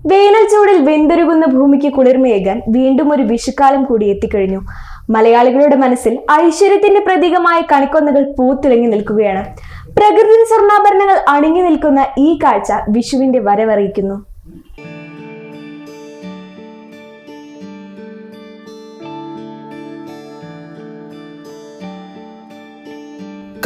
വേനൽ ചൂടിൽ വെന്തുരുകുന്ന ഭൂമിക്ക് കുളിർമയേകാൻ വീണ്ടും ഒരു വിഷുക്കാലം കൂടി എത്തിക്കഴിഞ്ഞു. മലയാളികളുടെ മനസ്സിൽ ഐശ്വര്യത്തിന്റെ പ്രതീകമായ കണിക്കൊന്നകൾ പൂത്തിളങ്ങി നിൽക്കുകയാണ്. പ്രകൃതി സ്വർണ്ണാഭരണങ്ങൾ അണിഞ്ഞു നിൽക്കുന്ന ഈ കാഴ്ച വിഷുവിന്റെ വരവറിയിക്കുന്നു.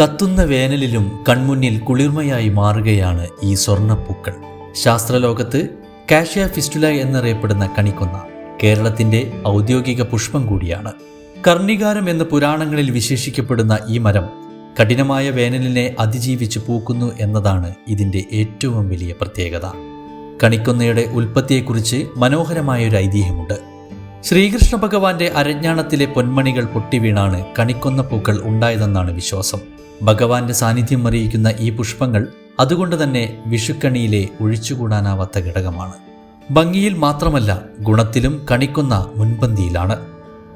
കത്തുന്ന വേനലിലും കൺമുന്നിൽ കുളിർമയായി മാറുകയാണ് ഈ സ്വർണ്ണപ്പൂക്കൾ. ശാസ്ത്രലോകത്ത് കാഷ്യ ഫിസ്റ്റുല എന്നറിയപ്പെടുന്ന കണിക്കൊന്ന കേരളത്തിന്റെ ഔദ്യോഗിക പുഷ്പം കൂടിയാണ്. കർണികാരം എന്ന് പുരാണങ്ങളിൽ വിശേഷിക്കപ്പെടുന്ന ഈ മരം കഠിനമായ വേനലിനെ അതിജീവിച്ച് പൂക്കുന്നു എന്നതാണ് ഇതിന്റെ ഏറ്റവും വലിയ പ്രത്യേകത. കണിക്കൊന്നയുടെ ഉൽപ്പത്തിയെക്കുറിച്ച് മനോഹരമായൊരു ഐതിഹ്യമുണ്ട്. ശ്രീകൃഷ്ണ ഭഗവാന്റെ അരഞ്ഞാണത്തിലെ പൊന്മണികൾ പൊട്ടിവീണാണ് കണിക്കൊന്ന പൂക്കൾ ഉണ്ടായതെന്നാണ് വിശ്വാസം. ഭഗവാന്റെ സാന്നിധ്യം അറിയിക്കുന്ന ഈ പുഷ്പങ്ങൾ അതുകൊണ്ട് തന്നെ വിഷുക്കണിയിലെ ഒഴിച്ചുകൂടാനാവാത്ത ഘടകമാണ്. ഭംഗിയിൽ മാത്രമല്ല, ഗുണത്തിലും കണിക്കൊന്ന മുൻപന്തിയിലാണ്.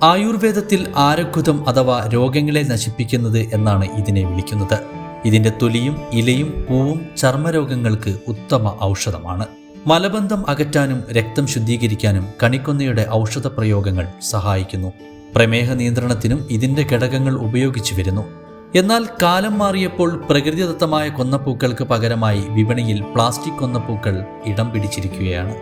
ആയുർവേദത്തിൽ ആരക്തം അഥവാ രോഗങ്ങളെ നശിപ്പിക്കുന്നത് എന്നാണ് ഇതിനെ വിളിക്കുന്നത്. ഇതിന്റെ തൊലിയും ഇലയും പൂവും ചർമ്മരോഗങ്ങൾക്ക് ഉത്തമ ഔഷധമാണ്. മലബന്ധം അകറ്റാനും രക്തം ശുദ്ധീകരിക്കാനും കണിക്കൊന്നയുടെ ഔഷധ പ്രയോഗങ്ങൾ സഹായിക്കുന്നു. പ്രമേഹ നിയന്ത്രണത്തിനും ഇതിന്റെ ഘടകങ്ങൾ ഉപയോഗിച്ചു വരുന്നു. എന്നാൽ കാലം മാറിയപ്പോൾ പ്രകൃതിദത്തമായ കൊന്നപ്പൂക്കൾക്ക് പകരമായി വിപണിയിൽ പ്ലാസ്റ്റിക് കൊന്നപ്പൂക്കൾ ഇടം പിടിച്ചിരിക്കുകയാണ്.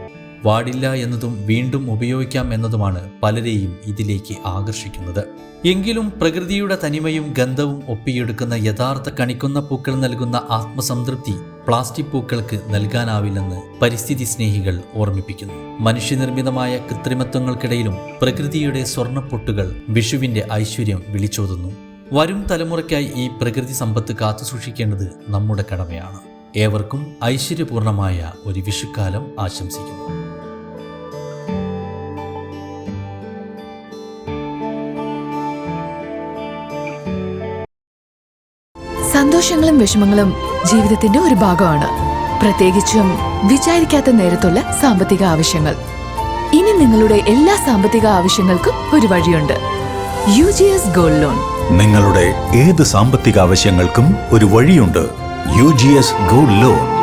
വാടില്ല എന്നതും വീണ്ടും ഉപയോഗിക്കാം എന്നതുമാണ് പലരെയും ഇതിലേക്ക് ആകർഷിക്കുന്നത്. എങ്കിലും പ്രകൃതിയുടെ തനിമയും ഗന്ധവും ഒപ്പിയെടുക്കുന്ന യഥാർത്ഥ കണിക്കൊന്ന പൂക്കൾ നൽകുന്ന ആത്മസംതൃപ്തി പ്ലാസ്റ്റിക് പൂക്കൾക്ക് നൽകാനാവില്ലെന്ന് പരിസ്ഥിതി സ്നേഹികൾ ഓർമ്മിപ്പിക്കുന്നു. മനുഷ്യനിർമ്മിതമായ കൃത്രിമത്വങ്ങൾക്കിടയിലും പ്രകൃതിയുടെ സ്വർണ്ണപ്പൊട്ടുകൾ വിഷുവിന്റെ ഐശ്വര്യം വിളിച്ചോതുന്നു. വരും തലമുറയ്ക്കായി ഈ പ്രകൃതി സമ്പത്ത് കാത്തുസൂക്ഷിക്കേണ്ടത് നമ്മുടെ കടമയാണ്. ഏവർക്കും ഐശ്വര്യപൂർണമായ ഒരു വിഷുക്കാലം ആശംസിക്കുന്നു. സന്തോഷങ്ങളും വിഷമങ്ങളും ജീവിതത്തിന്റെ ഒരു ഭാഗമാണ്. പ്രത്യേകിച്ചും വിചാരിക്കാത്ത നേരത്തുള്ള സാമ്പത്തിക ആവശ്യങ്ങൾ. ഇനി നിങ്ങളുടെ എല്ലാ സാമ്പത്തിക ആവശ്യങ്ങൾക്കും ഒരു വഴിയുണ്ട്. UGS gold loan. നിങ്ങളുടെ ഏത് സാമ്പത്തിക ആവശ്യങ്ങൾക്കും ഒരു വഴിയുണ്ട്. UGS gold loan.